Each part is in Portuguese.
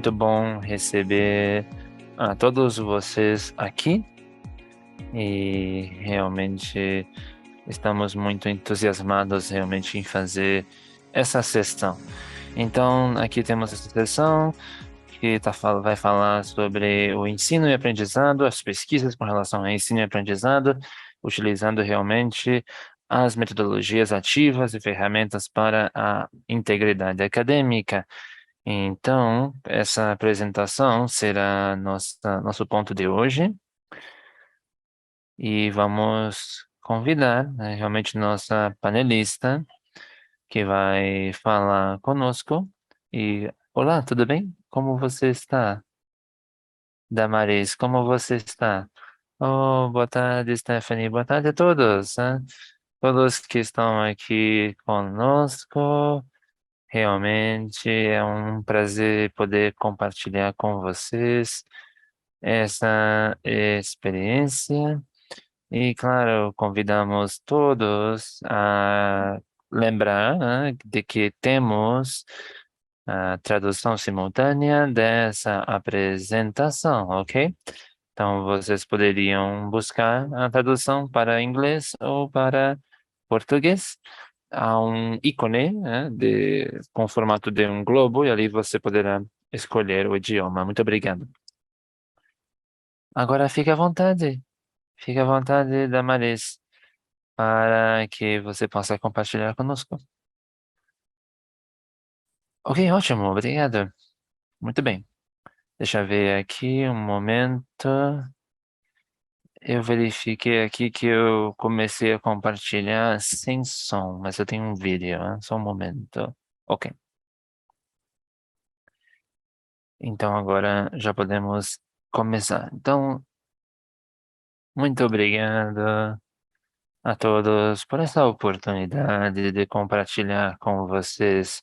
muito bom receber a todos vocês aqui e realmente estamos muito entusiasmados realmente em fazer essa sessão. Então, aqui temos essa sessão que vai falar sobre o ensino e aprendizado, as pesquisas com relação ao ensino e aprendizado, utilizando realmente as metodologias ativas e ferramentas para a integridade acadêmica. Então, essa apresentação será nosso ponto de hoje e vamos convidar, né, realmente nossa panelista que vai falar conosco. E, olá, tudo bem? Como você está? Damaris, como você está? Oh, boa tarde, Stephanie. Boa tarde a todos, né? Todos que estão aqui conosco. Realmente é um prazer poder compartilhar com vocês essa experiência. E, claro, convidamos todos a lembrar, né, de que temos a tradução simultânea dessa apresentação, ok? Então, vocês poderiam buscar a tradução para inglês ou para português. Há um ícone, né, com o formato de um globo, e ali você poderá escolher o idioma. Muito obrigado. Agora fique à vontade, Damaris, para que você possa compartilhar conosco. Ok, ótimo, obrigado. Muito bem. Deixa eu ver aqui um momento. Eu verifiquei aqui que eu comecei a compartilhar sem som, mas eu tenho um vídeo, né? Só um momento. Ok. Então agora já podemos começar. Então, muito obrigado a todos por essa oportunidade de compartilhar com vocês.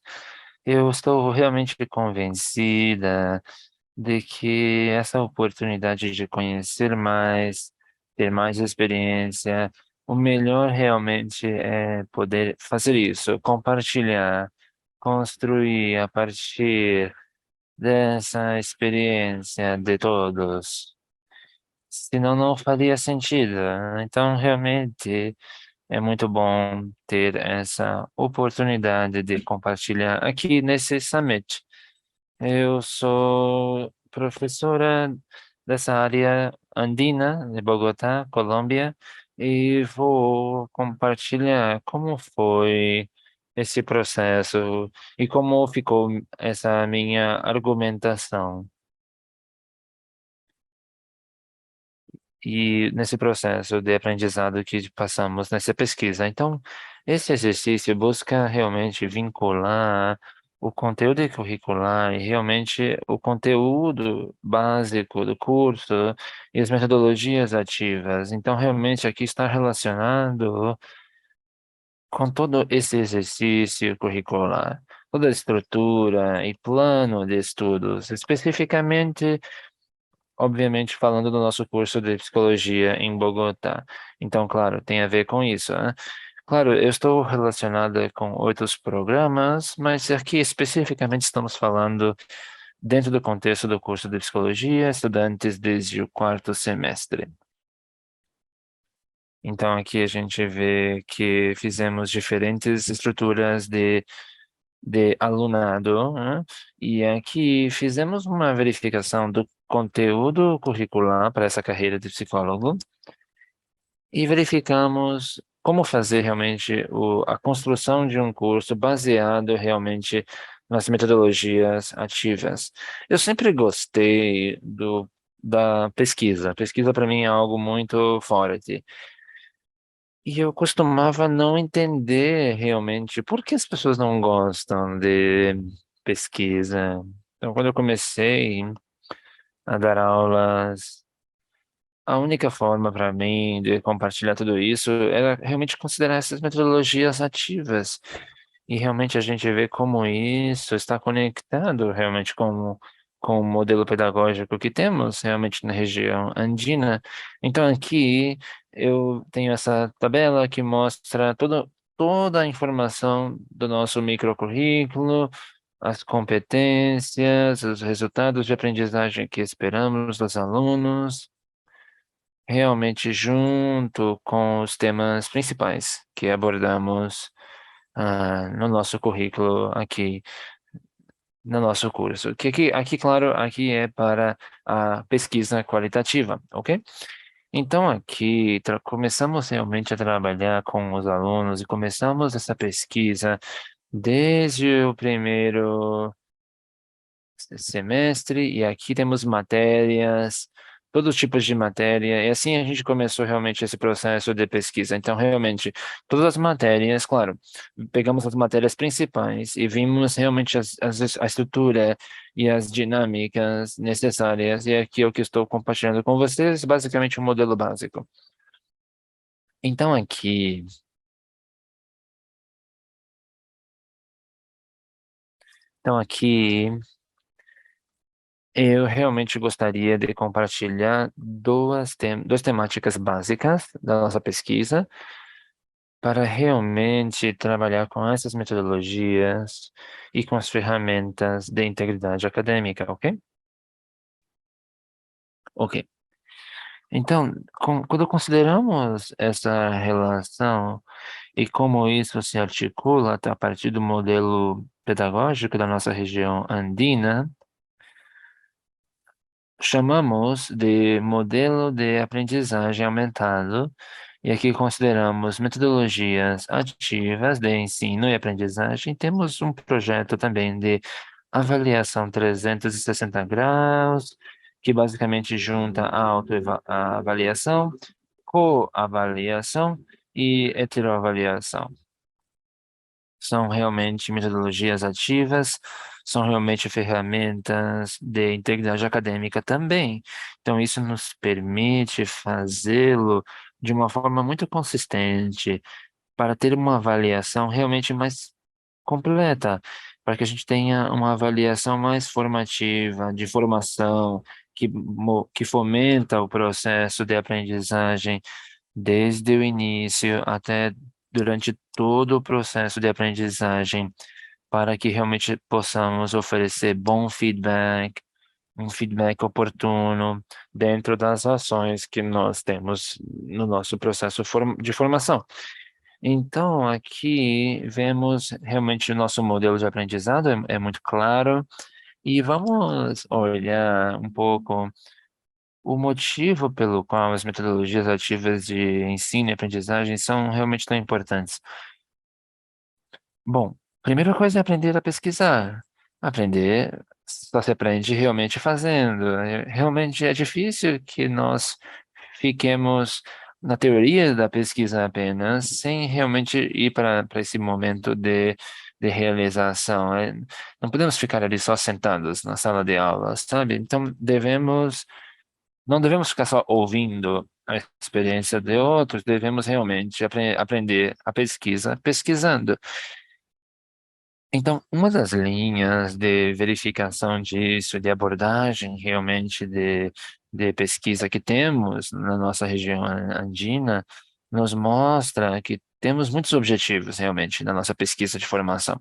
Eu estou realmente convencida de que essa oportunidade de conhecer mais, ter mais experiência, o melhor realmente é poder fazer isso, compartilhar, construir a partir dessa experiência de todos. Senão não faria sentido, né? Então, realmente é muito bom ter essa oportunidade de compartilhar aqui nesse summit. Eu sou professora dessa área andina de Bogotá, Colômbia, e vou compartilhar como foi esse processo e como ficou essa minha argumentação. E nesse processo de aprendizado que passamos nessa pesquisa. Então, esse exercício busca realmente vincular o conteúdo curricular e realmente o conteúdo básico do curso e as metodologias ativas. Então, realmente aqui está relacionado com todo esse exercício curricular, toda a estrutura e plano de estudos, especificamente obviamente falando do nosso curso de psicologia em Bogotá. Então, claro, tem a ver com isso, né? Claro, eu estou relacionada com outros programas, mas aqui especificamente estamos falando dentro do contexto do curso de psicologia, estudantes desde o quarto semestre. Então, aqui a gente vê que fizemos diferentes estruturas de alunado, né? E aqui fizemos uma verificação do conteúdo curricular para essa carreira de psicólogo e verificamos como fazer realmente a construção de um curso baseado realmente nas metodologias ativas. Eu sempre gostei da pesquisa. Pesquisa para mim é algo muito forte. E eu costumava não entender realmente por que as pessoas não gostam de pesquisa. Então, quando eu comecei a dar aulas, a única forma para mim de compartilhar tudo isso era realmente considerar essas metodologias ativas. E realmente a gente vê como isso está conectado realmente com o modelo pedagógico que temos realmente na região andina. Então aqui eu tenho essa tabela que mostra toda a informação do nosso microcurrículo, as competências, os resultados de aprendizagem que esperamos dos alunos, realmente junto com os temas principais que abordamos no nosso currículo aqui, no nosso curso. Que aqui, claro, aqui é para a pesquisa qualitativa, ok? Então, aqui começamos realmente a trabalhar com os alunos e começamos essa pesquisa desde o primeiro semestre, e aqui temos matérias, todos os tipos de matéria, e assim a gente começou realmente esse processo de pesquisa. Então, realmente, todas as matérias, claro, pegamos as matérias principais e vimos realmente a estrutura e as dinâmicas necessárias, e aqui é o que estou compartilhando com vocês, basicamente um modelo básico. Então, aqui, eu realmente gostaria de compartilhar duas temáticas básicas da nossa pesquisa para realmente trabalhar com essas metodologias e com as ferramentas de integridade acadêmica, ok? Ok. Então, quando consideramos essa relação e como isso se articula a partir do modelo pedagógico da nossa região andina, chamamos de modelo de aprendizagem aumentado, e aqui consideramos metodologias ativas de ensino e aprendizagem. Temos um projeto também de avaliação 360 graus, que basicamente junta a autoavaliação, coavaliação e heteroavaliação. São realmente metodologias ativas, são realmente ferramentas de integridade acadêmica também. Então, isso nos permite fazê-lo de uma forma muito consistente, para ter uma avaliação realmente mais completa, para que a gente tenha uma avaliação mais formativa, de formação, que fomenta o processo de aprendizagem desde o início até durante todo o processo de aprendizagem, para que realmente possamos oferecer bom feedback, um feedback oportuno dentro das ações que nós temos no nosso processo de formação. Então, aqui vemos realmente o nosso modelo de aprendizado é muito claro, e vamos olhar um pouco o motivo pelo qual as metodologias ativas de ensino e aprendizagem são realmente tão importantes. Bom, primeira coisa é aprender a pesquisar. Aprender só se aprende realmente fazendo. Realmente é difícil que nós fiquemos na teoria da pesquisa apenas, sem realmente ir para esse momento de realização. Não podemos ficar ali só sentados na sala de aula, sabe? Então não devemos ficar só ouvindo a experiência de outros, devemos realmente aprender a pesquisa pesquisando. Então, uma das linhas de verificação disso, de abordagem realmente de pesquisa que temos na nossa região andina, nos mostra que temos muitos objetivos realmente na nossa pesquisa de formação.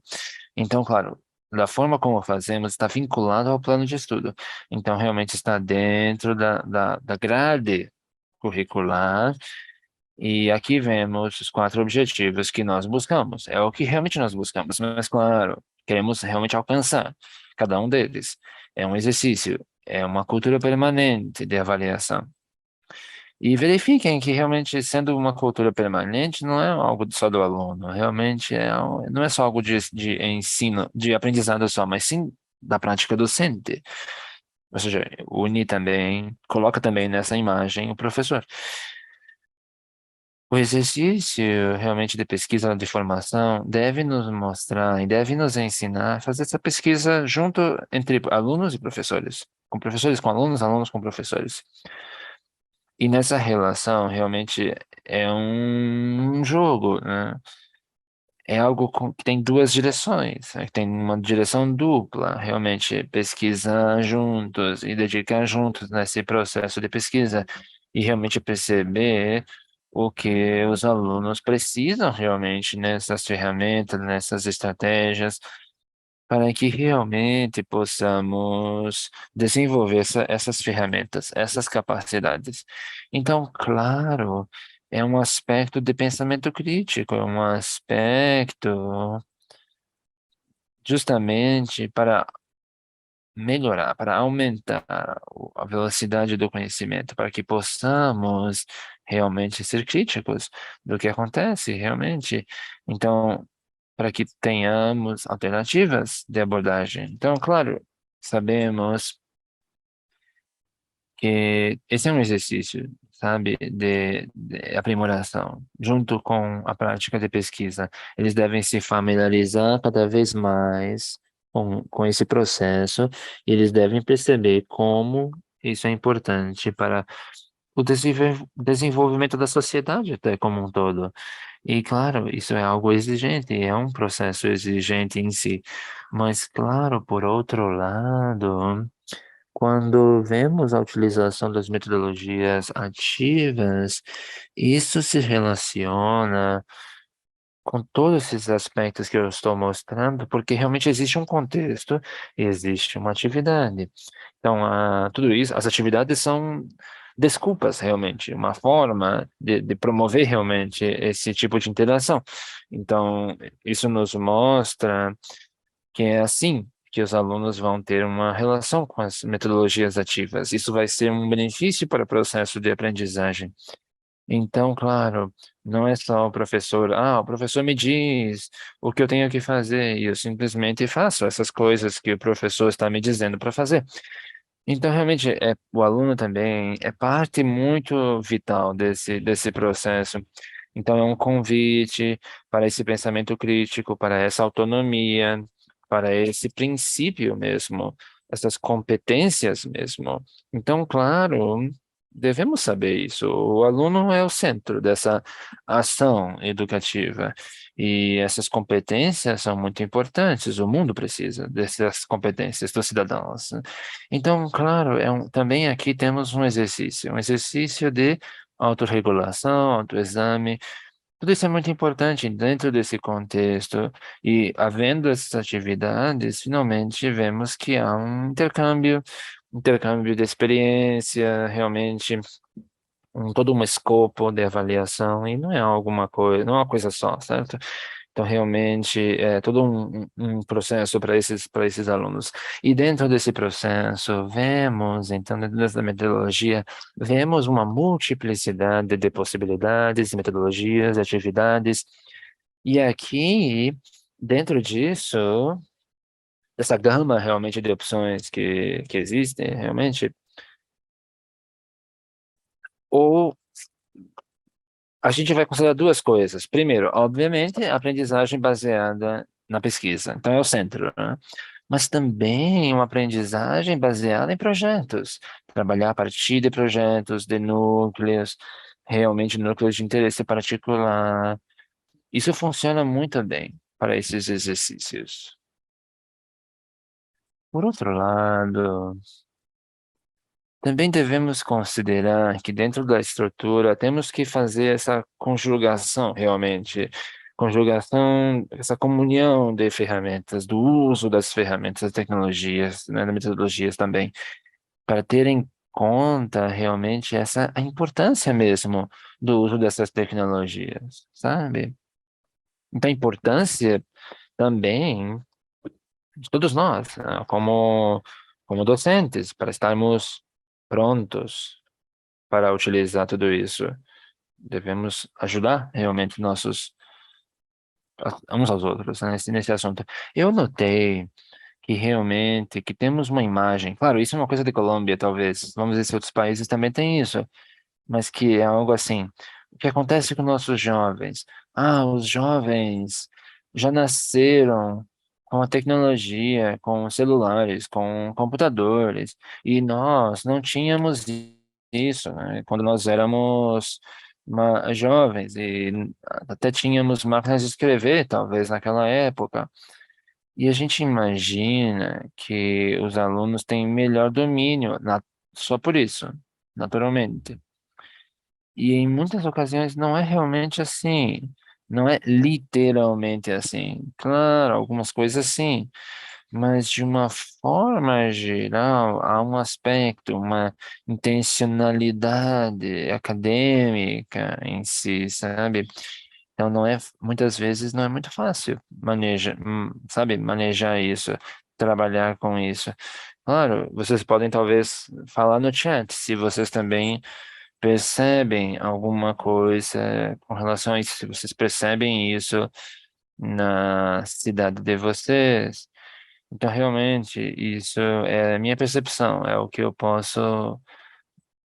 Então, claro, da forma como fazemos, está vinculado ao plano de estudo. Então, realmente está dentro da grade curricular, e aqui vemos os quatro objetivos que nós buscamos. É o que realmente nós buscamos, mas claro, queremos realmente alcançar cada um deles. É um exercício, é uma cultura permanente de avaliação. E verifiquem que realmente, sendo uma cultura permanente, não é algo só do aluno, realmente não é só algo de ensino, de aprendizado só, mas sim da prática docente. Ou seja, une também, coloca também nessa imagem o professor. O exercício realmente de pesquisa de formação deve nos mostrar e deve nos ensinar a fazer essa pesquisa junto entre alunos e professores, com professores com alunos, alunos com professores. E nessa relação realmente é um jogo, né? É algo que tem duas direções, né? Que tem uma direção dupla, realmente pesquisar juntos e dedicar juntos nesse processo de pesquisa e realmente perceber o que os alunos precisam realmente nessas ferramentas, nessas estratégias, para que realmente possamos desenvolver essas ferramentas, essas capacidades. Então, claro, é um aspecto de pensamento crítico, é um aspecto justamente para melhorar, para aumentar a velocidade do conhecimento, para que possamos realmente ser críticos do que acontece realmente. Então, para que tenhamos alternativas de abordagem. Então, claro, sabemos que esse é um exercício, sabe, de aprimoração, junto com a prática de pesquisa. Eles devem se familiarizar cada vez mais com esse processo, e eles devem perceber como isso é importante para o desenvolvimento da sociedade até como um todo. E claro, isso é algo exigente, é um processo exigente em si. Mas claro, por outro lado, quando vemos a utilização das metodologias ativas, isso se relaciona com todos esses aspectos que eu estou mostrando, porque realmente existe um contexto e existe uma atividade. Então, tudo isso, as atividades são desculpas, realmente, uma forma de promover realmente esse tipo de interação. Então, isso nos mostra que é assim que os alunos vão ter uma relação com as metodologias ativas. Isso vai ser um benefício para o processo de aprendizagem. Então, claro, não é só o professor me diz o que eu tenho que fazer e eu simplesmente faço essas coisas que o professor está me dizendo para fazer. Então, realmente, o aluno também é parte muito vital desse processo. Então, é um convite para esse pensamento crítico, para essa autonomia, para esse princípio mesmo, essas competências mesmo. Então, claro, devemos saber isso. O aluno é o centro dessa ação educativa. E essas competências são muito importantes. O mundo precisa dessas competências dos cidadãos. Então, claro, também aqui temos um exercício de autorregulação, autoexame. Tudo isso é muito importante dentro desse contexto. E, havendo essas atividades, finalmente vemos que há um intercâmbio de experiência, realmente todo um escopo de avaliação, e não é alguma coisa, não é uma coisa só, certo? Então, realmente, é todo um processo para esses alunos. E dentro desse processo, então, dentro dessa metodologia, vemos uma multiplicidade de possibilidades, metodologias, atividades. E aqui, dentro disso, dessa gama realmente de opções que existem, realmente, ou a gente vai considerar duas coisas. Primeiro, obviamente, a aprendizagem baseada na pesquisa. Então, é o centro, né? Mas também uma aprendizagem baseada em projetos. Trabalhar a partir de projetos, de núcleos, realmente núcleos de interesse particular. Isso funciona muito bem para esses exercícios. Por outro lado, também devemos considerar que dentro da estrutura temos que fazer essa conjugação realmente, conjugação, essa comunhão de ferramentas, do uso das ferramentas, das tecnologias, né, das metodologias também, para ter em conta realmente a importância mesmo do uso dessas tecnologias, sabe? Então, a importância também de todos nós, né, como docentes, para estarmos prontos para utilizar tudo isso. Devemos ajudar realmente uns aos outros, né, nesse assunto. Eu notei que realmente que temos uma imagem, claro, isso é uma coisa de Colômbia, talvez, vamos ver se outros países também têm isso, mas que é algo assim. O que acontece com nossos jovens? Os jovens já nasceram com a tecnologia, com celulares, com computadores, e nós não tínhamos isso, né? Quando nós éramos jovens, e até tínhamos máquinas de escrever, talvez, naquela época. E a gente imagina que os alunos têm melhor domínio, só por isso, naturalmente. E em muitas ocasiões não é realmente assim, não é literalmente assim. Claro, algumas coisas sim, mas de uma forma geral, há um aspecto, uma intencionalidade acadêmica em si, sabe? Então não é, muitas vezes não é muito fácil sabe, manejar isso, trabalhar com isso. Claro, vocês podem talvez falar no chat se vocês também percebem alguma coisa com relação a isso, se vocês percebem isso na cidade de vocês. Então, realmente, isso é a minha percepção, é o que eu posso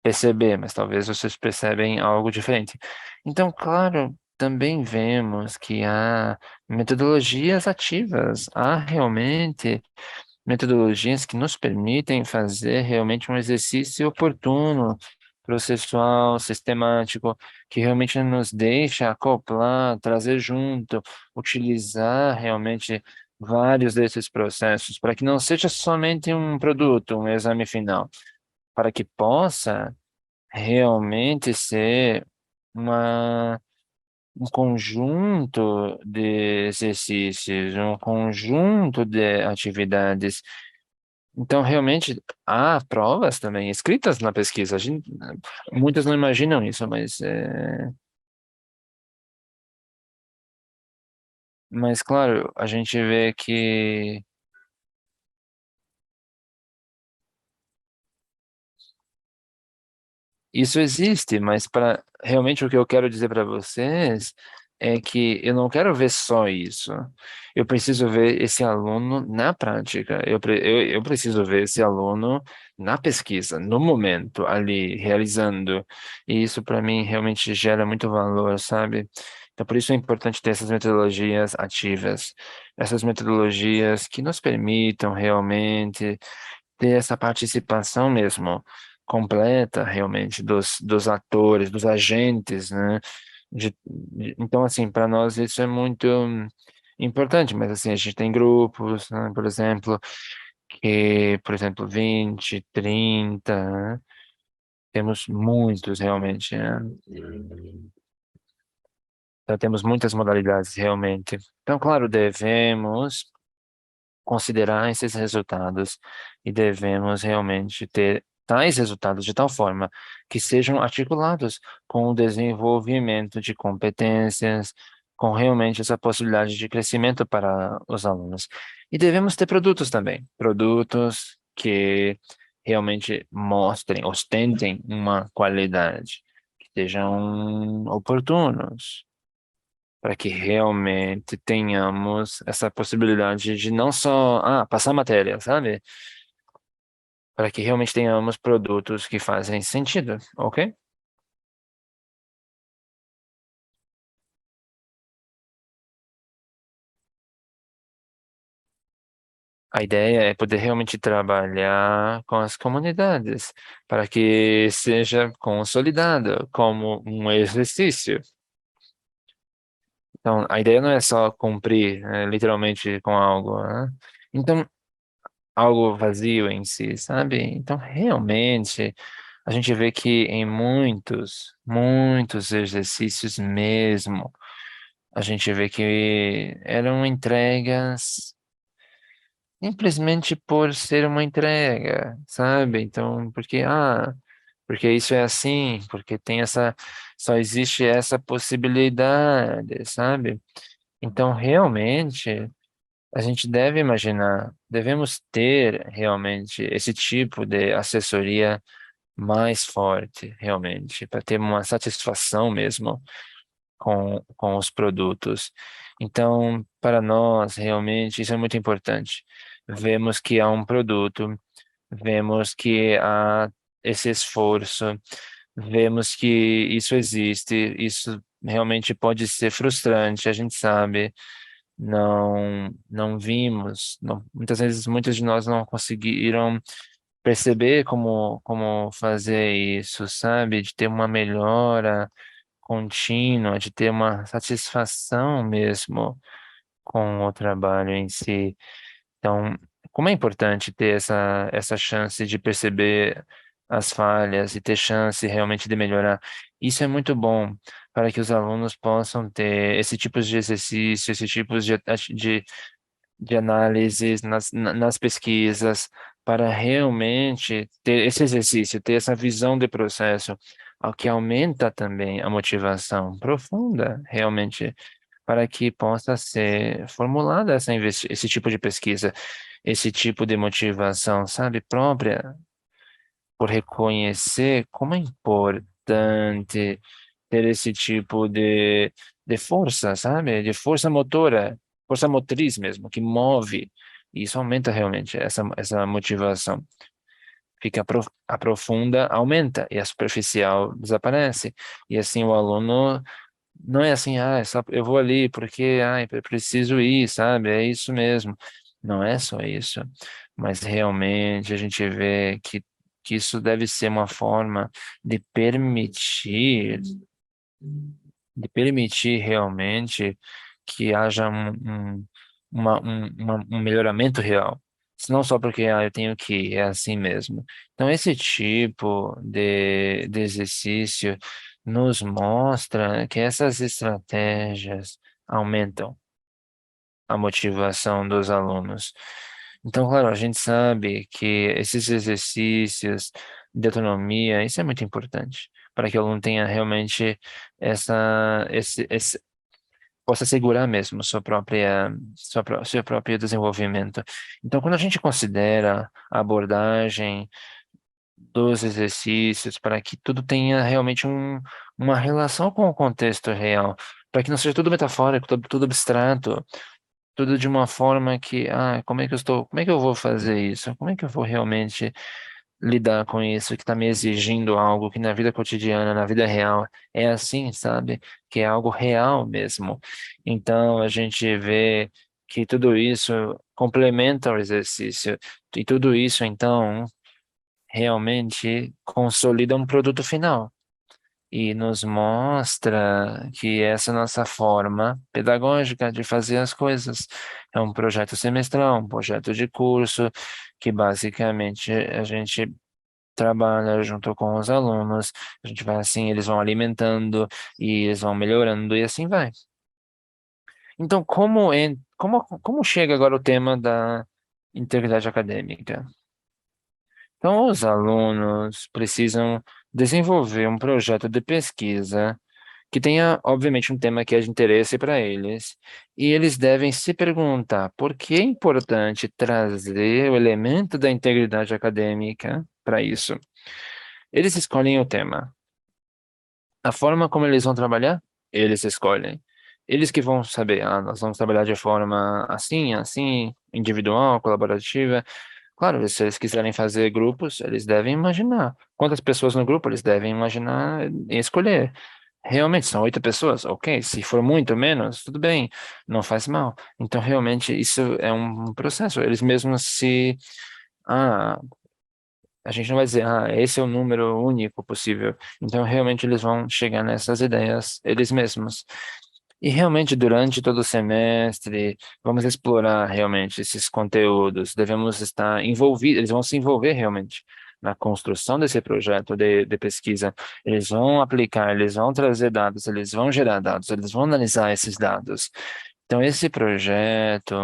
perceber, mas talvez vocês percebem algo diferente. Então, claro, também vemos que há metodologias ativas, há realmente metodologias que nos permitem fazer realmente um exercício oportuno, processual, sistemático, que realmente nos deixa acoplar, trazer junto, utilizar realmente vários desses processos, para que não seja somente um produto, um exame final, para que possa realmente ser uma um conjunto de exercícios, um conjunto de atividades. Então, realmente, há provas também escritas na pesquisa. Muitas não imaginam isso, mas claro, a gente vê que isso existe, mas para realmente o que eu quero dizer para vocês é que eu não quero ver só isso. Eu preciso ver esse aluno na prática. Eu preciso ver esse aluno na pesquisa, no momento, ali, realizando. E isso para mim realmente gera muito valor, sabe? Então, por isso é importante ter essas metodologias ativas, essas metodologias que nos permitam realmente ter essa participação mesmo completa realmente dos atores, dos agentes, né? Então, assim, para nós isso é muito importante, mas assim, a gente tem grupos, né, por exemplo, por exemplo, 20, 30, né? Temos muitos realmente, né? Então, temos muitas modalidades realmente. Então, claro, devemos considerar esses resultados e devemos realmente ter tais resultados de tal forma que sejam articulados com o desenvolvimento de competências, com realmente essa possibilidade de crescimento para os alunos. E devemos ter produtos também, produtos que realmente mostrem, ostentem uma qualidade, que sejam oportunos para que realmente tenhamos essa possibilidade de não só, passar matéria, sabe? Para que realmente tenhamos produtos que fazem sentido, ok? A ideia é poder realmente trabalhar com as comunidades, para que seja consolidado como um exercício. Então, a ideia não é só cumprir, literalmente com algo, né? Então, algo vazio em si, sabe? Então, realmente, a gente vê que em muitos exercícios mesmo, a gente vê que eram entregas simplesmente por ser uma entrega, sabe? Então, porque isso é assim, porque tem só existe essa possibilidade, sabe? Então, realmente, a gente deve imaginar, devemos ter realmente esse tipo de assessoria mais forte, realmente, para ter uma satisfação mesmo com os produtos. Então, para nós, realmente, isso é muito importante. Vemos que há um produto, vemos que há esse esforço, vemos que isso existe, isso realmente pode ser frustrante, a gente sabe, não vimos, muitas vezes muitos de nós não conseguiram perceber como fazer isso, sabe? De ter uma melhora contínua, de ter uma satisfação mesmo com o trabalho em si. Então, como é importante ter essa chance de perceber as falhas e ter chance realmente de melhorar. Isso é muito bom para que os alunos possam ter esse tipo de exercício, esse tipo de de análises nas pesquisas, para realmente ter esse exercício, ter essa visão de processo, ao que aumenta também a motivação profunda, realmente, para que possa ser formulada esse tipo de pesquisa, esse tipo de motivação, sabe, própria, por reconhecer como é importante ter esse tipo de força, sabe? De força motora, força motriz mesmo, que move. E isso aumenta realmente essa motivação. A profunda aumenta e a superficial desaparece. E assim o aluno não é assim, ah, eu vou ali porque, eu preciso ir, sabe? É isso mesmo. Não é só isso, mas realmente a gente vê que isso deve ser uma forma de permitir, de permitir realmente que haja um melhoramento real. Se não só porque eu tenho que ir, é assim mesmo. Então, esse tipo de exercício nos mostra que essas estratégias aumentam a motivação dos alunos. Então, claro, a gente sabe que esses exercícios de autonomia, isso é muito importante, para que o aluno tenha realmente esse possa segurar mesmo seu próprio desenvolvimento. Então, quando a gente considera a abordagem dos exercícios para que tudo tenha realmente uma relação com o contexto real, para que não seja tudo metafórico, tudo abstrato, tudo de uma forma que, como é que eu vou fazer isso? Como é que eu vou realmente lidar com isso que está me exigindo algo que na vida cotidiana, na vida real, é assim, sabe? Que é algo real mesmo. Então, a gente vê que tudo isso complementa o exercício, e tudo isso, então, realmente consolida um produto final. E nos mostra que essa nossa forma pedagógica de fazer as coisas é um projeto semestral, um projeto de curso, que basicamente a gente trabalha junto com os alunos, a gente vai assim, eles vão alimentando e eles vão melhorando e assim vai. Então, como chega agora o tema da integridade acadêmica? Então, os alunos precisam desenvolver um projeto de pesquisa que tenha, obviamente, um tema que é de interesse para eles, e eles devem se perguntar por que é importante trazer o elemento da integridade acadêmica para isso. Eles escolhem o tema. A forma como eles vão trabalhar, eles escolhem. Eles que vão saber, nós vamos trabalhar de forma assim, assim, individual, colaborativa. Claro, se eles quiserem fazer grupos, eles devem imaginar. Quantas pessoas no grupo, eles devem imaginar e escolher. Realmente, são 8 pessoas? Ok. Se for muito menos, tudo bem, não faz mal. Então, realmente, isso é um processo. Eles mesmos se. Ah, a gente não vai dizer, esse é o número único possível. Então, realmente, eles vão chegar nessas ideias eles mesmos. E realmente, durante todo o semestre, vamos explorar realmente esses conteúdos. Devemos estar envolvidos, eles vão se envolver realmente na construção desse projeto de pesquisa. Eles vão aplicar, eles vão trazer dados, eles vão gerar dados, eles vão analisar esses dados. Então, esse projeto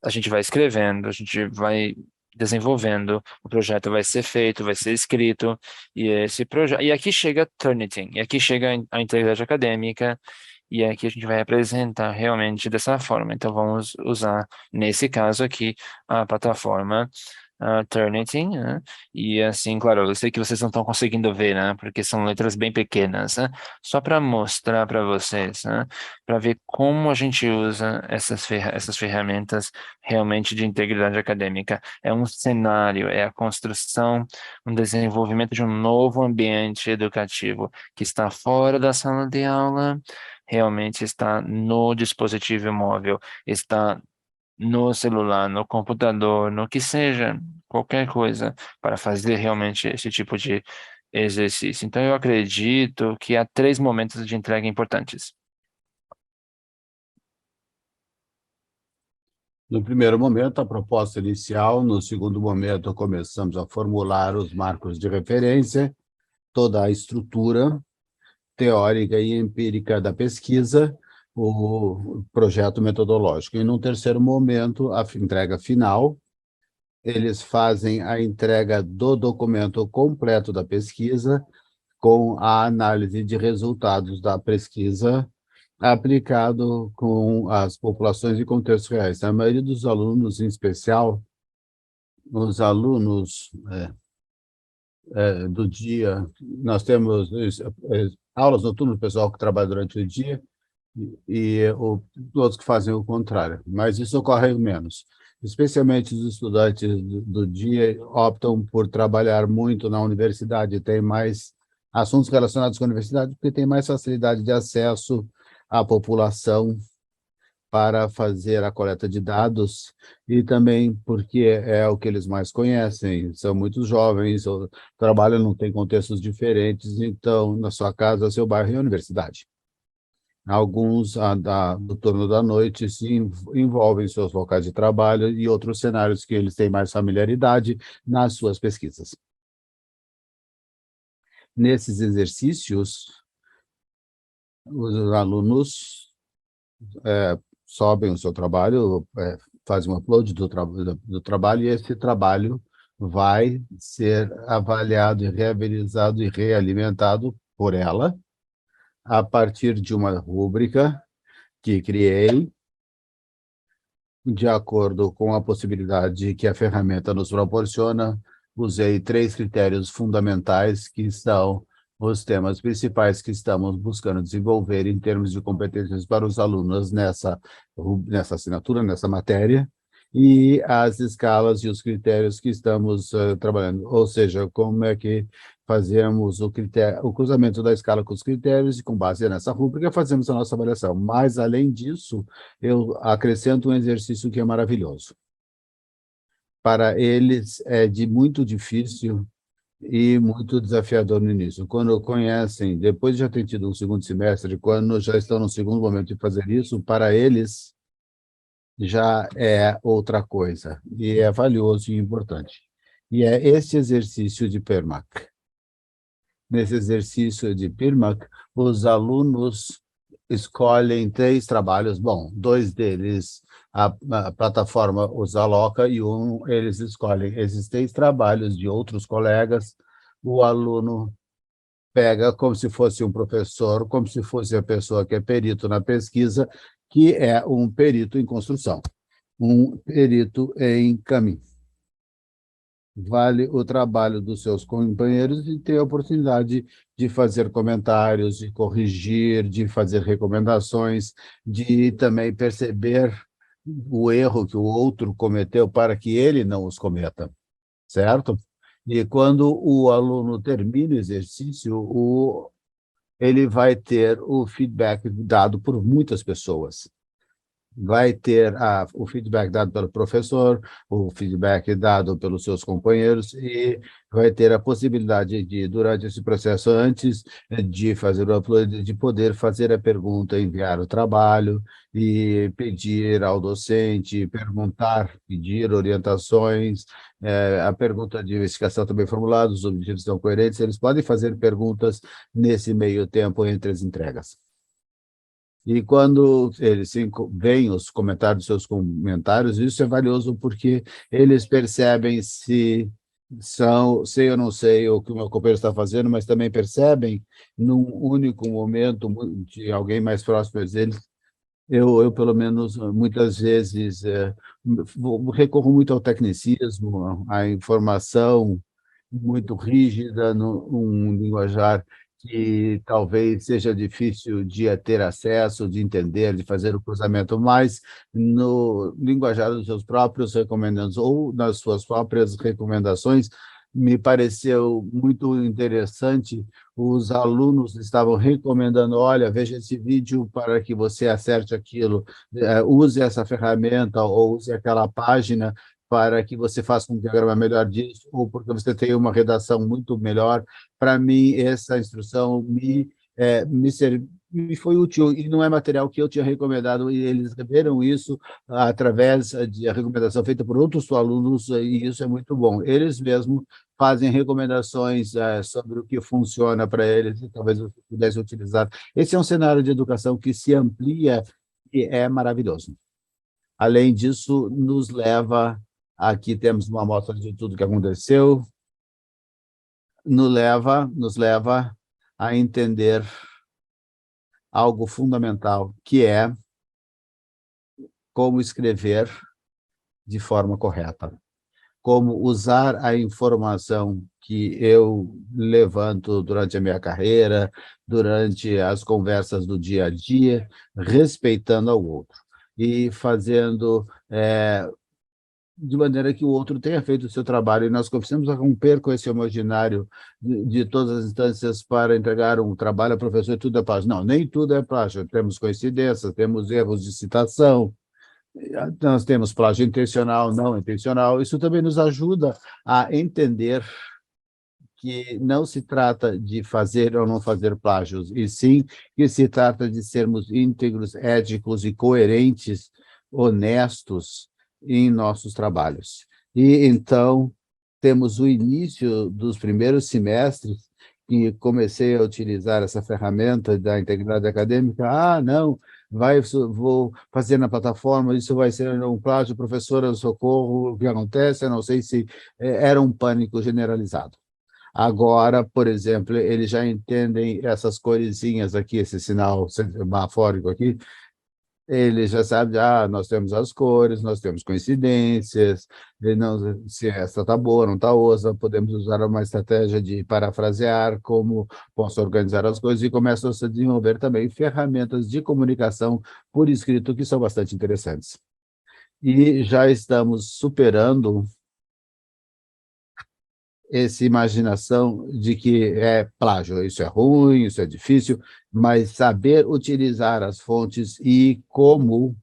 a gente vai escrevendo, a gente vai desenvolvendo, o projeto vai ser feito, vai ser escrito, e esse projeto, e aqui chega Turnitin, e aqui chega a integridade acadêmica, e aqui a gente vai apresentar realmente dessa forma. Então vamos usar, nesse caso aqui, a plataforma Turnitin, né? E assim, claro, eu sei que vocês não estão conseguindo ver, né? Porque são letras bem pequenas, né? Só para mostrar para vocês, né? Para ver como a gente usa essas ferramentas realmente de integridade acadêmica. É um cenário, é a construção, um desenvolvimento de um novo ambiente educativo que está fora da sala de aula, realmente está no dispositivo móvel, está no celular, no computador, no que seja, qualquer coisa, para fazer realmente esse tipo de exercício. Então, eu acredito que há 3 momentos de entrega importantes. No primeiro momento, a proposta inicial. No segundo momento, começamos a formular os marcos de referência, toda a estrutura teórica e empírica da pesquisa. o projeto metodológico. E, num terceiro momento, a entrega final, eles fazem a entrega do documento completo da pesquisa, com a análise de resultados da pesquisa aplicado com as populações e contextos reais. A maioria dos alunos, em especial, os alunos do dia, nós temos aulas noturnas, o pessoal que trabalha durante o dia, e todos que fazem o contrário, mas isso ocorre menos. Especialmente os estudantes do dia optam por trabalhar muito na universidade, tem mais assuntos relacionados com a universidade, porque tem mais facilidade de acesso à população para fazer a coleta de dados, e também porque é o que eles mais conhecem, são muito jovens, o trabalho não tem contextos diferentes, então, na sua casa, seu bairro e a universidade. Alguns do turno da noite se envolvem em seus locais de trabalho e outros cenários que eles têm mais familiaridade nas suas pesquisas. Nesses exercícios, os alunos sobem o seu trabalho, fazem um upload do trabalho, e esse trabalho vai ser avaliado e reavalizado e realimentado por ela, a partir de uma rúbrica que criei, de acordo com a possibilidade que a ferramenta nos proporciona. Usei 3 critérios fundamentais, que são os temas principais que estamos buscando desenvolver em termos de competências para os alunos nessa assinatura, nessa matéria, e as escalas e os critérios que estamos trabalhando, ou seja, como é que fazemos o cruzamento da escala com os critérios, e com base nessa rúbrica fazemos a nossa avaliação. Mas, além disso, eu acrescento um exercício que é maravilhoso. Para eles é muito difícil e muito desafiador no início. Quando conhecem, depois de já ter tido um segundo semestre, quando já estão no segundo momento de fazer isso, para eles já é outra coisa, e é valioso e importante. E é esse exercício de PERMAC. Nesse exercício de PIRMAC, os alunos escolhem 3 trabalhos, bom, 2 deles a plataforma os aloca, e eles escolhem esses 3 trabalhos de outros colegas. O aluno pega como se fosse um professor, como se fosse a pessoa que é perito na pesquisa, que é um perito em construção, um perito em caminho. Vale o trabalho dos seus companheiros e ter a oportunidade de fazer comentários, de corrigir, de fazer recomendações, de também perceber o erro que o outro cometeu para que ele não os cometa, certo? E quando o aluno termina o exercício, ele vai ter o feedback dado por muitas pessoas. Vai ter o feedback dado pelo professor, o feedback dado pelos seus companheiros, e vai ter a possibilidade de, durante esse processo, antes de fazer o upload, de poder fazer a pergunta, enviar o trabalho e pedir ao docente, perguntar, pedir orientações, a pergunta de investigação também formulada, os objetivos estão coerentes, eles podem fazer perguntas nesse meio tempo entre as entregas. E quando eles veem os comentários, seus comentários, isso é valioso porque eles percebem se sei ou não sei o que o meu companheiro está fazendo, mas também percebem, num único momento, de alguém mais próximo deles. Eu, pelo menos, muitas vezes, recorro muito ao tecnicismo, à informação muito rígida, num linguajar que talvez seja difícil de ter acesso, de entender, de fazer o cruzamento, mas no linguajar dos seus próprios recomendados ou nas suas próprias recomendações, me pareceu muito interessante. Os alunos estavam recomendando: olha, veja esse vídeo para que você acerte aquilo, use essa ferramenta ou use aquela página para que você faça um diagrama melhor disso, ou porque você tem uma redação muito melhor. Para mim, essa instrução me foi útil, e não é material que eu tinha recomendado, e eles viram isso através de a recomendação feita por outros alunos, e isso é muito bom. Eles mesmos fazem recomendações sobre o que funciona para eles e talvez você pudesse utilizar. Esse é um cenário de educação que se amplia e é maravilhoso. Além disso, nos leva, aqui temos uma amostra de tudo que aconteceu, nos leva a entender algo fundamental, que é como escrever de forma correta, como usar a informação que eu levanto durante a minha carreira, durante as conversas do dia a dia, respeitando ao outro e fazendo de maneira que o outro tenha feito o seu trabalho. E nós começamos a romper com esse imaginário de todas as instâncias para entregar um trabalho ao professor e tudo é plágio. Não, nem tudo é plágio. Temos coincidências, temos erros de citação, nós temos plágio intencional, não intencional. Isso também nos ajuda a entender que não se trata de fazer ou não fazer plágios, e sim que se trata de sermos íntegros, éticos e coerentes, honestos em nossos trabalhos. E, então, temos o início dos primeiros semestres que comecei a utilizar essa ferramenta da integridade acadêmica. Ah, não, vou fazer na plataforma, isso vai ser um plágio, professora, socorro, o que acontece? Eu não sei se era um pânico generalizado. Agora, por exemplo, eles já entendem essas coresinhas aqui, esse sinal semafórico aqui, eles já sabem, nós temos as cores, nós temos coincidências, e não, se essa está boa, não está outra, podemos usar uma estratégia de parafrasear, como posso organizar as coisas, e começam a se desenvolver também ferramentas de comunicação por escrito que são bastante interessantes. E já estamos superando essa imaginação de que é plágio, isso é ruim, isso é difícil, mas saber utilizar as fontes e como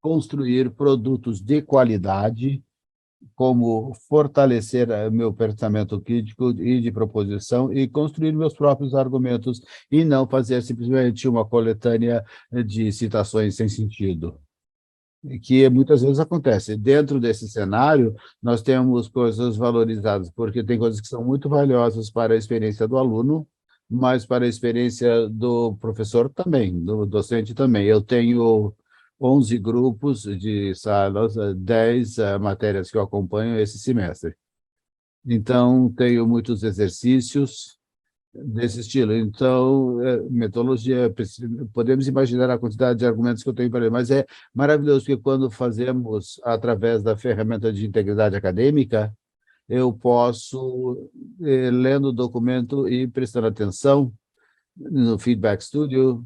construir produtos de qualidade, como fortalecer meu pensamento crítico e de proposição e construir meus próprios argumentos e não fazer simplesmente uma coletânea de citações sem sentido, que muitas vezes acontece. Dentro desse cenário, nós temos coisas valorizadas, porque tem coisas que são muito valiosas para a experiência do aluno, mas para a experiência do professor também, do docente também. Eu tenho 11 grupos de salas, 10 matérias que eu acompanho esse semestre. Então, tenho muitos exercícios desse estilo. Então, metodologia, podemos imaginar a quantidade de argumentos que eu tenho para ele, mas é maravilhoso que quando fazemos através da ferramenta de integridade acadêmica, eu posso, lendo o documento e prestando atenção no Feedback Studio,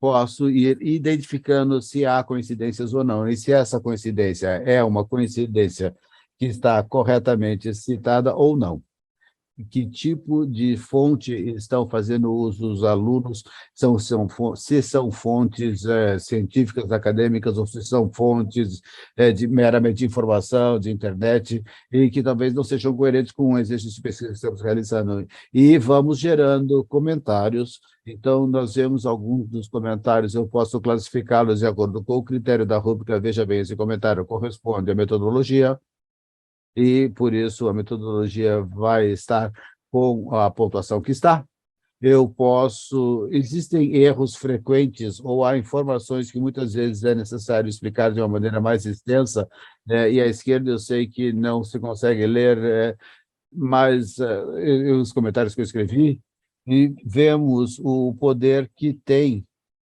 posso ir identificando se há coincidências ou não, e se essa coincidência é uma coincidência que está corretamente citada ou não. Que tipo de fonte estão fazendo uso os alunos, se são fontes científicas, acadêmicas, ou se são fontes de meramente informação, de internet, e que talvez não sejam coerentes com o exercício de pesquisa que estamos realizando. E vamos gerando comentários. Então, nós vemos alguns dos comentários, eu posso classificá-los de acordo com o critério da rúbrica. Veja bem, esse comentário corresponde à metodologia, e, por isso, a metodologia vai estar com a pontuação que está. Existem erros frequentes ou há informações que muitas vezes é necessário explicar de uma maneira mais extensa, e à esquerda eu sei que não se consegue ler, mas os comentários que eu escrevi, e vemos o poder que tem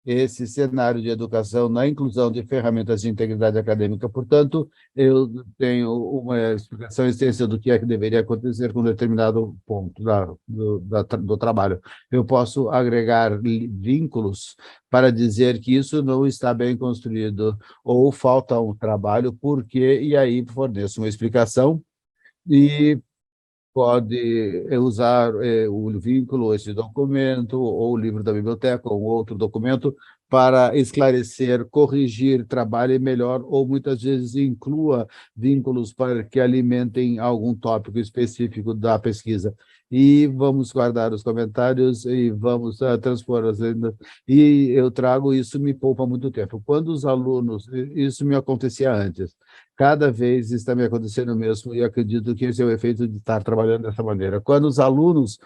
esse cenário de educação na inclusão de ferramentas de integridade acadêmica. Portanto, eu tenho uma explicação extensa do que é que deveria acontecer com determinado ponto do trabalho. Eu posso agregar vínculos para dizer que isso não está bem construído ou falta um trabalho, porque, e aí forneço uma explicação e pode usar o vínculo, esse documento, ou o livro da biblioteca, ou outro documento, para esclarecer, corrigir, trabalhe melhor, ou muitas vezes inclua vínculos para que alimentem algum tópico específico da pesquisa. e vamos guardar os comentários e vamos transpor as lendas. E eu trago isso, me poupa muito tempo. Quando os alunos, isso me acontecia antes, cada vez está me acontecendo mesmo, e acredito que esse é o efeito de estar trabalhando dessa maneira. Quando os alunos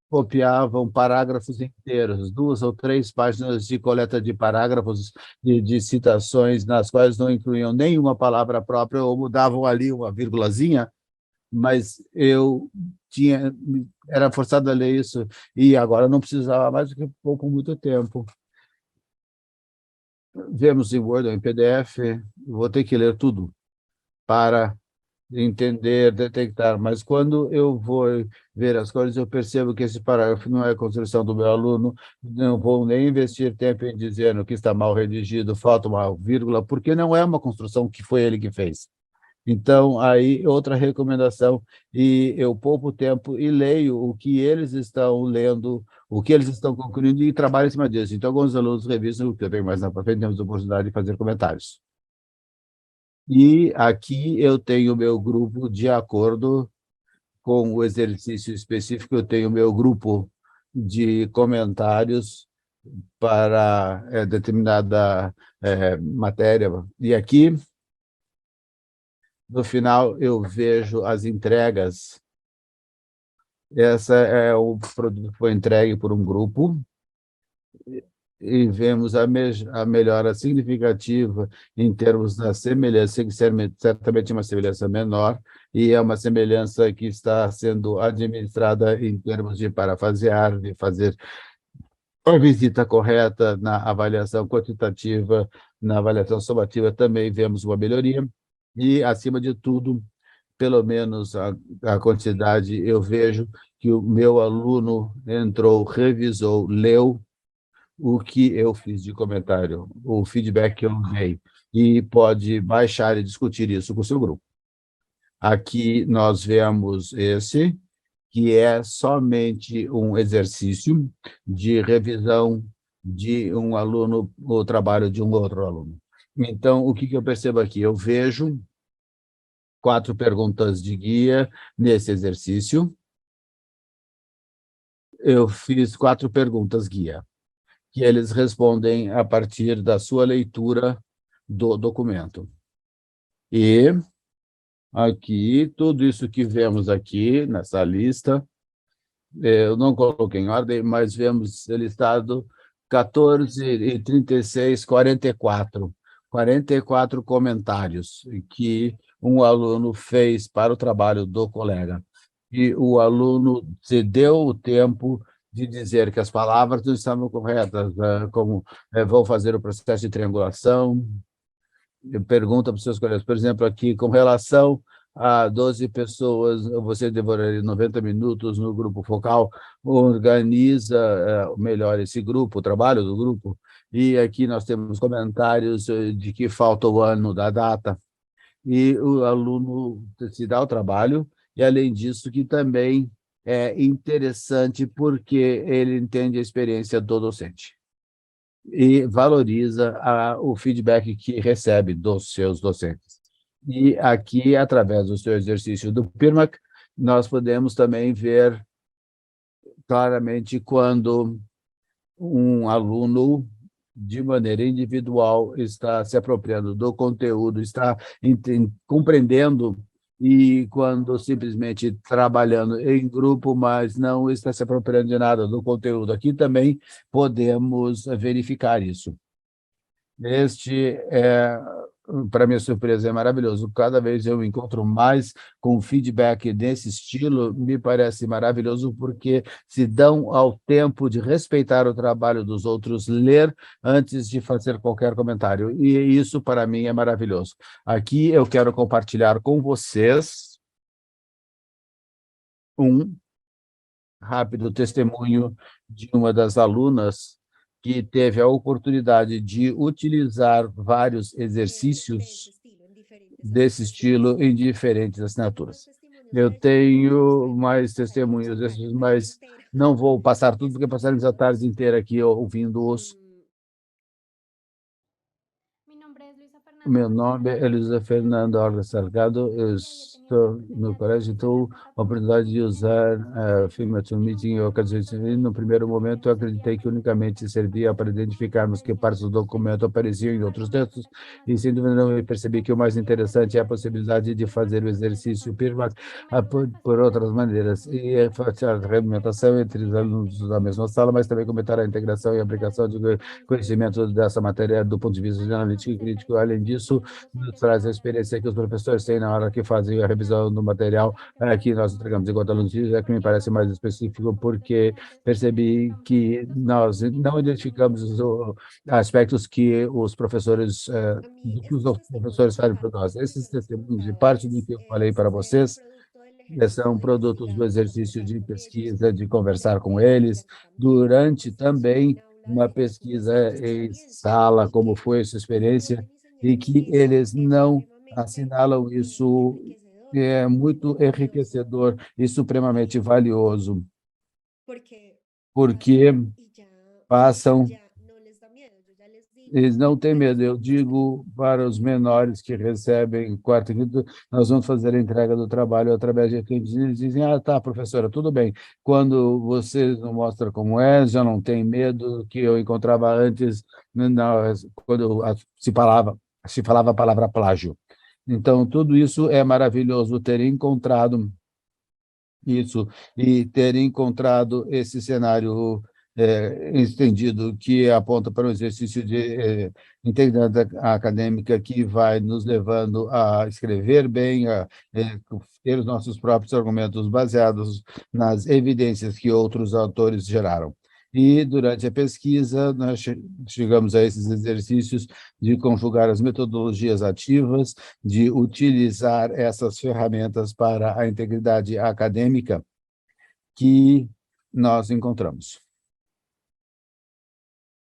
copiavam parágrafos inteiros, 2 ou 3 páginas de coleta de parágrafos, de citações, nas quais não incluíam nenhuma palavra própria ou mudavam ali uma vírgulazinha, mas eu tinha, era forçado a ler isso, e agora não precisava mais do que pouco, muito tempo. Vemos em Word ou em PDF, vou ter que ler tudo para entender, detectar, mas quando eu vou ver as coisas, eu percebo que esse parágrafo não é a construção do meu aluno, não vou nem investir tempo em dizer que está mal redigido, falta uma vírgula, porque não é uma construção que foi ele que fez. Então, aí, outra recomendação, e eu poupo tempo e leio o que eles estão lendo, o que eles estão concluindo e trabalho em cima disso. Então, alguns alunos revisam, o que eu tenho mais na frente, temos a oportunidade de fazer comentários. E aqui eu tenho o meu grupo de acordo com o exercício específico, eu tenho o meu grupo de comentários para determinada matéria. E aqui, no final, eu vejo as entregas. Essa é o produto que foi entregue por um grupo, e vemos a melhora significativa em termos da semelhança, que certamente é uma semelhança menor, e é uma semelhança que está sendo administrada em termos de parafasear, de fazer a visita correta na avaliação quantitativa, na avaliação somativa também vemos uma melhoria, e, acima de tudo, pelo menos a quantidade, eu vejo que o meu aluno entrou, revisou, leu o que eu fiz de comentário, o feedback que eu dei, e pode baixar e discutir isso com o seu grupo. Aqui nós vemos esse, que é somente um exercício de revisão de um aluno, o trabalho de um outro aluno. Então, o que eu percebo aqui? Eu vejo 4 perguntas de guia nesse exercício. Eu fiz 4 perguntas guia, que eles respondem a partir da sua leitura do documento. E aqui, tudo isso que vemos aqui nessa lista, eu não coloquei em ordem, mas vemos listado 14 e 36, 44. 44 comentários que um aluno fez para o trabalho do colega. E o aluno se deu o tempo de dizer que as palavras não estavam corretas, como vão fazer o processo de triangulação, pergunta para os seus colegas, por exemplo, aqui, com relação a 12 pessoas, você devoraria 90 minutos no grupo focal, organiza melhor esse grupo, o trabalho do grupo, e aqui nós temos comentários de que falta o ano da data, e o aluno se dá o trabalho, e, além disso, que também é interessante porque ele entende a experiência do docente e valoriza o feedback que recebe dos seus docentes. E aqui, através do seu exercício do PIRMAC, nós podemos também ver claramente quando um aluno, de maneira individual, está se apropriando do conteúdo, está compreendendo, e quando simplesmente trabalhando em grupo, mas não está se apropriando de nada do conteúdo. Aqui também podemos verificar isso. Este, para minha surpresa, é maravilhoso. Cada vez eu me encontro mais com feedback desse estilo, me parece maravilhoso, porque se dão ao tempo de respeitar o trabalho dos outros, ler antes de fazer qualquer comentário. E isso, para mim, é maravilhoso. Aqui eu quero compartilhar com vocês um rápido testemunho de uma das alunas que teve a oportunidade de utilizar vários exercícios desse estilo em diferentes assinaturas. Eu tenho mais testemunhos desses, mas não vou passar tudo, porque passaremos a tarde inteira aqui ouvindo-os. Meu nome é Elisa Fernando Orla Salgado, eu estou no colégio, estou a oportunidade de usar a Filmation Meeting em ocasiões. No primeiro momento, eu acreditei que unicamente servia para identificarmos que partes do documento apareciam em outros textos, e sem dúvida não, eu percebi que o mais interessante é a possibilidade de fazer o exercício PIRMAC por outras maneiras, e fazer a regulamentação entre os alunos da mesma sala, mas também comentar a integração e aplicação de conhecimento dessa matéria do ponto de vista de analítica e crítico. Além disso, nos traz a experiência que os professores têm na hora que fazem a revisão do material que nós entregamos enquanto alunos, é que me parece mais específico, porque percebi que nós não identificamos os aspectos que os professores, do que os outros professores fazem para nós. Esses testemunhos, de parte do que eu falei para vocês, são produtos do exercício de pesquisa, de conversar com eles, durante também uma pesquisa em sala, como foi essa experiência, e que eles não assinalam isso, é muito enriquecedor e supremamente valioso, porque passam. Eles não têm medo. Eu digo para os menores que recebem quarto e quinto, nós vamos fazer a entrega do trabalho através de clientes. Eles dizem, tá, professora, tudo bem. Quando você não mostra como é, já não tem medo, que eu encontrava antes, quando se falava a palavra plágio. Então, tudo isso é maravilhoso, ter encontrado isso e ter encontrado esse cenário estendido que aponta para um exercício de integridade acadêmica que vai nos levando a escrever bem, a ter os nossos próprios argumentos baseados nas evidências que outros autores geraram. E, durante a pesquisa, nós chegamos a esses exercícios de conjugar as metodologias ativas, de utilizar essas ferramentas para a integridade acadêmica que nós encontramos.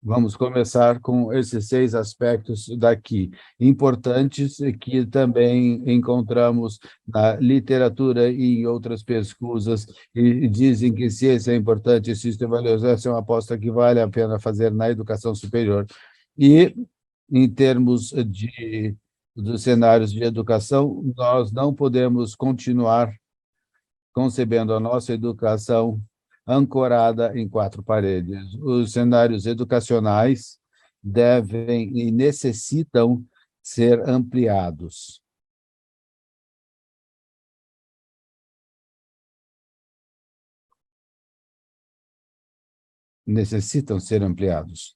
Vamos começar com esses 6 aspectos daqui, importantes, que também encontramos na literatura e em outras pesquisas, e dizem que se esse é importante, se isso é valioso, essa é uma aposta que vale a pena fazer na educação superior. E, em termos dos cenários de educação, nós não podemos continuar concebendo a nossa educação ancorada em 4 paredes. Os cenários educacionais devem e necessitam ser ampliados. Necessitam ser ampliados.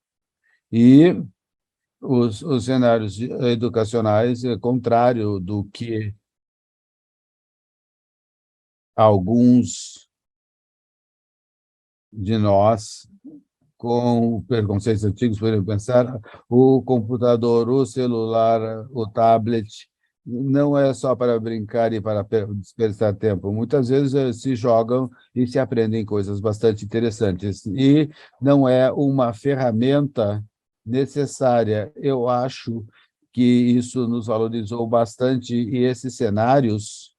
E os cenários educacionais, contrário do que alguns de nós, com preconceitos antigos, poderiam pensar, o computador, o celular, o tablet, não é só para brincar e para desperdiçar tempo. Muitas vezes se jogam e se aprendem coisas bastante interessantes. E não é uma ferramenta necessária. Eu acho que isso nos valorizou bastante, e esses cenários,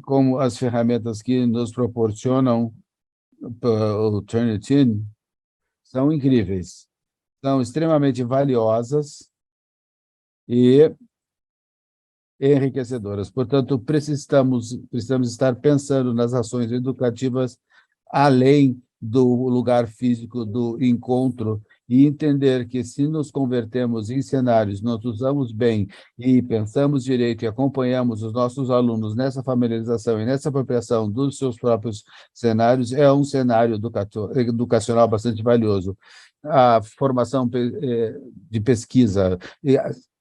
como as ferramentas que nos proporcionam o Turnitin, são incríveis, são extremamente valiosas e enriquecedoras. Portanto, precisamos estar pensando nas ações educativas além do lugar físico do encontro, e entender que, se nos convertemos em cenários, nós usamos bem e pensamos direito e acompanhamos os nossos alunos nessa familiarização e nessa apropriação dos seus próprios cenários, é um cenário educacional bastante valioso. A formação de pesquisa,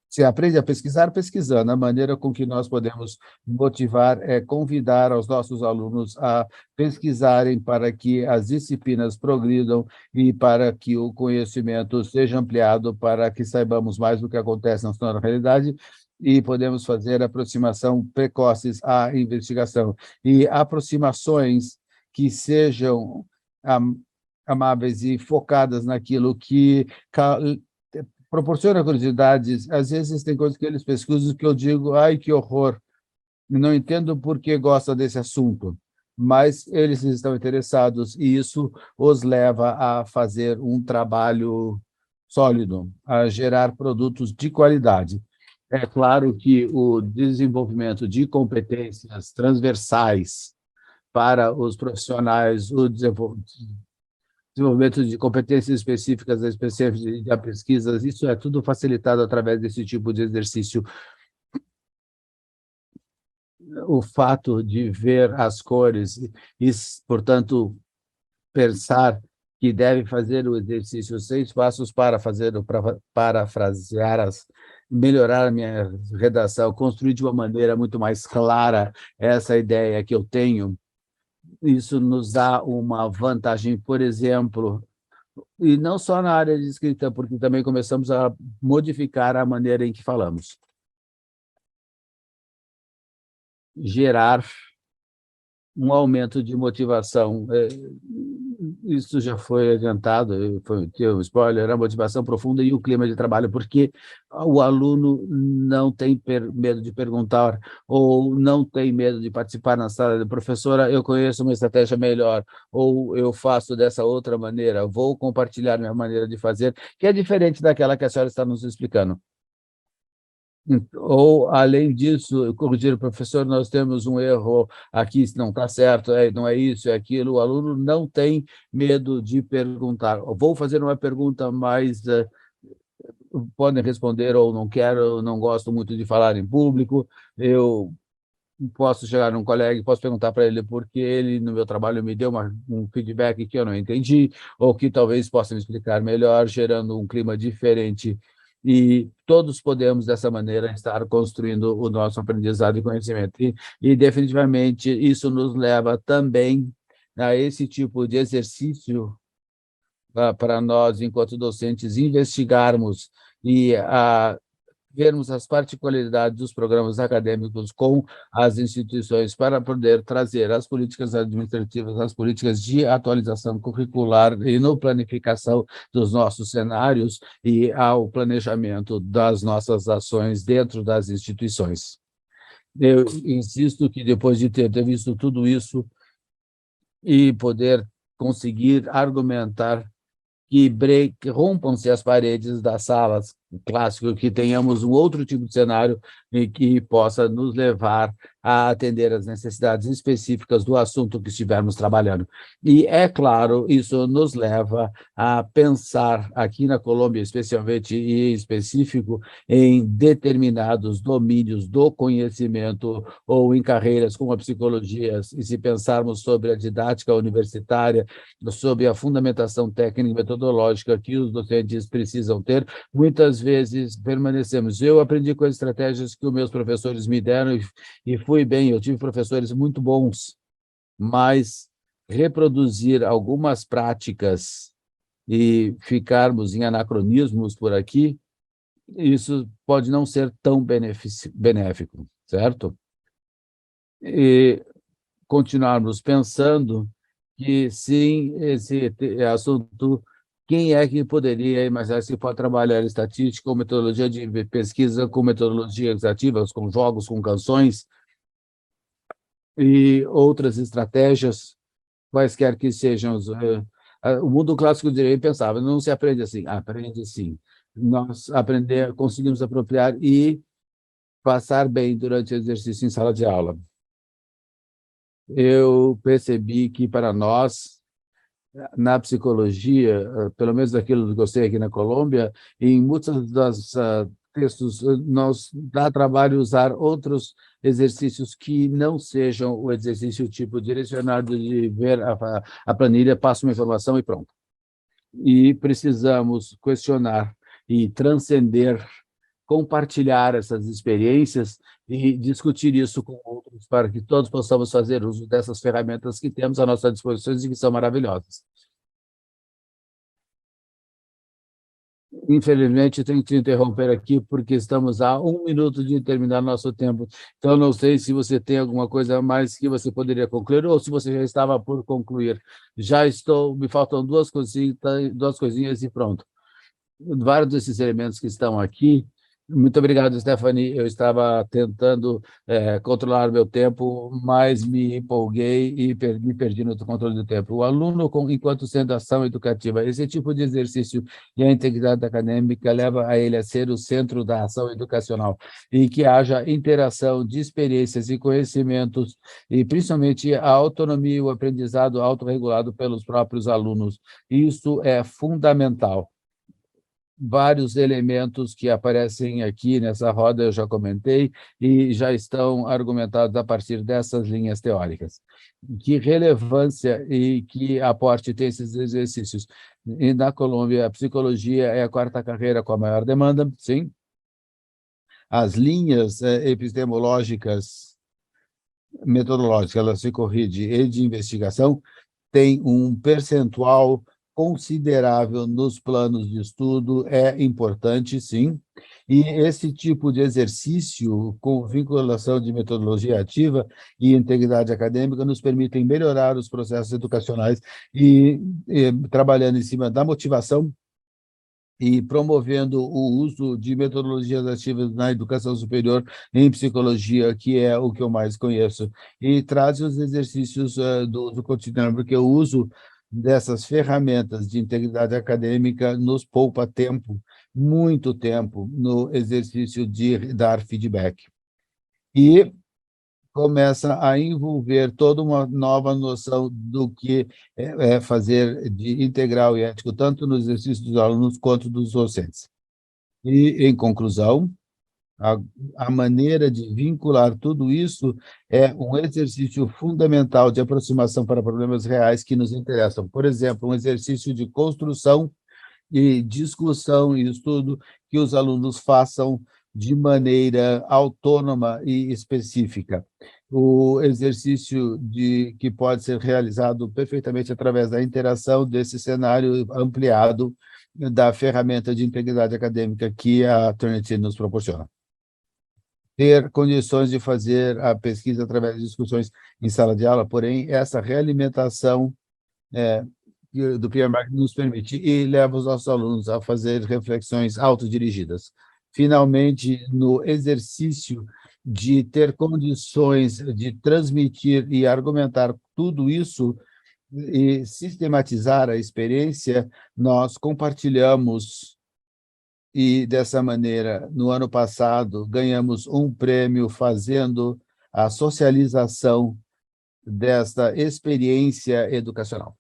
se aprende a pesquisar pesquisando. A maneira com que nós podemos motivar é convidar os nossos alunos a pesquisarem para que as disciplinas progridam e para que o conhecimento seja ampliado, para que saibamos mais do que acontece na nossa realidade, e podemos fazer aproximação precoces à investigação e aproximações que sejam amáveis e focadas naquilo que proporciona curiosidades. Às vezes tem coisas que eles pesquisam que eu digo, ai, que horror, não entendo por que gosta desse assunto. mas eles estão interessados e isso os leva a fazer um trabalho sólido, a gerar produtos de qualidade. É claro que o desenvolvimento de competências transversais para os profissionais, o desenvolvimento de competências específicas da pesquisa, isso é tudo facilitado através desse tipo de exercício. O fato de ver as cores e, portanto, pensar que deve fazer o exercício 6 passos para parafrasear melhorar a minha redação, construir de uma maneira muito mais clara essa ideia que eu tenho, isso nos dá uma vantagem, por exemplo, e não só na área de escrita, porque também começamos a modificar a maneira em que falamos. Gerar um aumento de motivação. Isso já foi adiantado, foi um spoiler, a motivação profunda e o clima de trabalho, porque o aluno não tem medo de perguntar ou não tem medo de participar na sala de professora, eu conheço uma estratégia melhor, ou eu faço dessa outra maneira, vou compartilhar minha maneira de fazer, que é diferente daquela que a senhora está nos explicando. Ou, além disso, corrigir o professor, nós temos um erro aqui, não está certo, não é isso, é aquilo. O aluno não tem medo de perguntar. Vou fazer uma pergunta, mas podem responder ou não quero, não gosto muito de falar em público. Eu posso chegar num colega e posso perguntar para ele porque ele, no meu trabalho, me deu um feedback que eu não entendi, ou que talvez possa me explicar melhor, gerando um clima diferente. E todos podemos, dessa maneira, estar construindo o nosso aprendizado e conhecimento. E definitivamente, isso nos leva também a esse tipo de exercício para nós, enquanto docentes, investigarmos e vermos as particularidades dos programas acadêmicos com as instituições para poder trazer as políticas administrativas, as políticas de atualização curricular e no planificação dos nossos cenários e ao planejamento das nossas ações dentro das instituições. Eu insisto que depois de ter visto tudo isso e poder conseguir argumentar que rompam-se as paredes das salas clássicas, que tenhamos um outro tipo de cenário e que possa nos levar a atender às necessidades específicas do assunto que estivermos trabalhando. E, é claro, isso nos leva a pensar aqui na Colômbia, especialmente e em específico, em determinados domínios do conhecimento ou em carreiras como a psicologia, e se pensarmos sobre a didática universitária, sobre a fundamentação técnica e metodológica que os docentes precisam ter, muitas vezes permanecemos. Eu aprendi com as estratégias que os meus professores me deram e fui bem, eu tive professores muito bons, mas reproduzir algumas práticas e ficarmos em anacronismos por aqui, isso pode não ser tão benéfico, certo? E continuarmos pensando que, sim, esse assunto, quem é que poderia imaginar se for trabalhar estatística com metodologia de pesquisa, com metodologias ativas, com jogos, com canções e outras estratégias, quaisquer que sejam. O mundo clássico do direito pensava, não se aprende assim, aprende sim. Nós conseguimos apropriar e passar bem durante o exercício em sala de aula. Eu percebi que, para nós, na psicologia, pelo menos daquilo que eu sei aqui na Colômbia, em muitos dos textos, nós dá trabalho usar outros exercícios que não sejam o exercício tipo direcionado de ver a planilha, passa uma informação e pronto. E precisamos questionar e transcender, compartilhar essas experiências e discutir isso com outros para que todos possamos fazer uso dessas ferramentas que temos à nossa disposição e que são maravilhosas. Infelizmente, tenho que te interromper aqui, porque estamos a 1 minuto de terminar nosso tempo. Então, não sei se você tem alguma coisa a mais que você poderia concluir, ou se você já estava por concluir. Me faltam duas coisinhas e pronto. Vários desses elementos que estão aqui Muito obrigado, Stephanie. Eu estava tentando controlar meu tempo, mas me empolguei e me perdi no controle do tempo. O aluno, enquanto sendo ação educativa, esse tipo de exercício e a integridade acadêmica leva a ele a ser o centro da ação educacional e que haja interação de experiências e conhecimentos e, principalmente, a autonomia e o aprendizado autorregulado pelos próprios alunos. Isso é fundamental. Vários elementos que aparecem aqui nessa roda eu já comentei e já estão argumentados a partir dessas linhas teóricas. Que relevância e que aporte tem esses exercícios? E na Colômbia, a psicologia é a quarta carreira com a maior demanda, sim. As linhas epistemológicas, metodológicas, elas se corrigem e de investigação, tem um percentual considerável nos planos de estudo, é importante, sim, e esse tipo de exercício com vinculação de metodologia ativa e integridade acadêmica nos permitem melhorar os processos educacionais e trabalhando em cima da motivação e promovendo o uso de metodologias ativas na educação superior em psicologia, que é o que eu mais conheço, e traz os exercícios do uso cotidiano, porque o uso dessas ferramentas de integridade acadêmica nos poupa tempo, muito tempo, no exercício de dar feedback. E começa a envolver toda uma nova noção do que é fazer de integral e ético, tanto no exercício dos alunos quanto dos docentes. E, em conclusão, a maneira de vincular tudo isso é um exercício fundamental de aproximação para problemas reais que nos interessam. Por exemplo, um exercício de construção e discussão e estudo que os alunos façam de maneira autônoma e específica. O exercício que pode ser realizado perfeitamente através da interação desse cenário ampliado da ferramenta de integridade acadêmica que a Turnitin nos proporciona. Ter condições de fazer a pesquisa através de discussões em sala de aula, porém, essa realimentação do Pierre Marx nos permite e leva os nossos alunos a fazer reflexões autodirigidas. Finalmente, no exercício de ter condições de transmitir e argumentar tudo isso e sistematizar a experiência, nós compartilhamos e, dessa maneira, no ano passado, ganhamos um prêmio fazendo a socialização desta experiência educacional.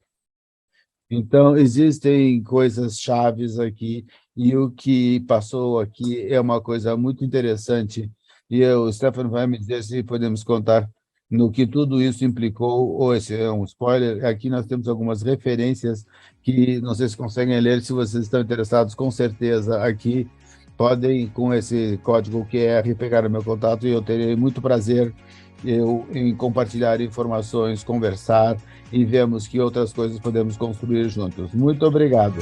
Então, existem coisas chaves aqui, e o que passou aqui é uma coisa muito interessante, e o Stefano vai me dizer se podemos contar no que tudo isso implicou, ou esse é um spoiler. Aqui nós temos algumas referências que não sei se conseguem ler, se vocês estão interessados, com certeza, aqui podem, com esse código QR, pegar o meu contato, e eu terei muito prazer em compartilhar informações, conversar, e vemos que outras coisas podemos construir juntos. Muito obrigado.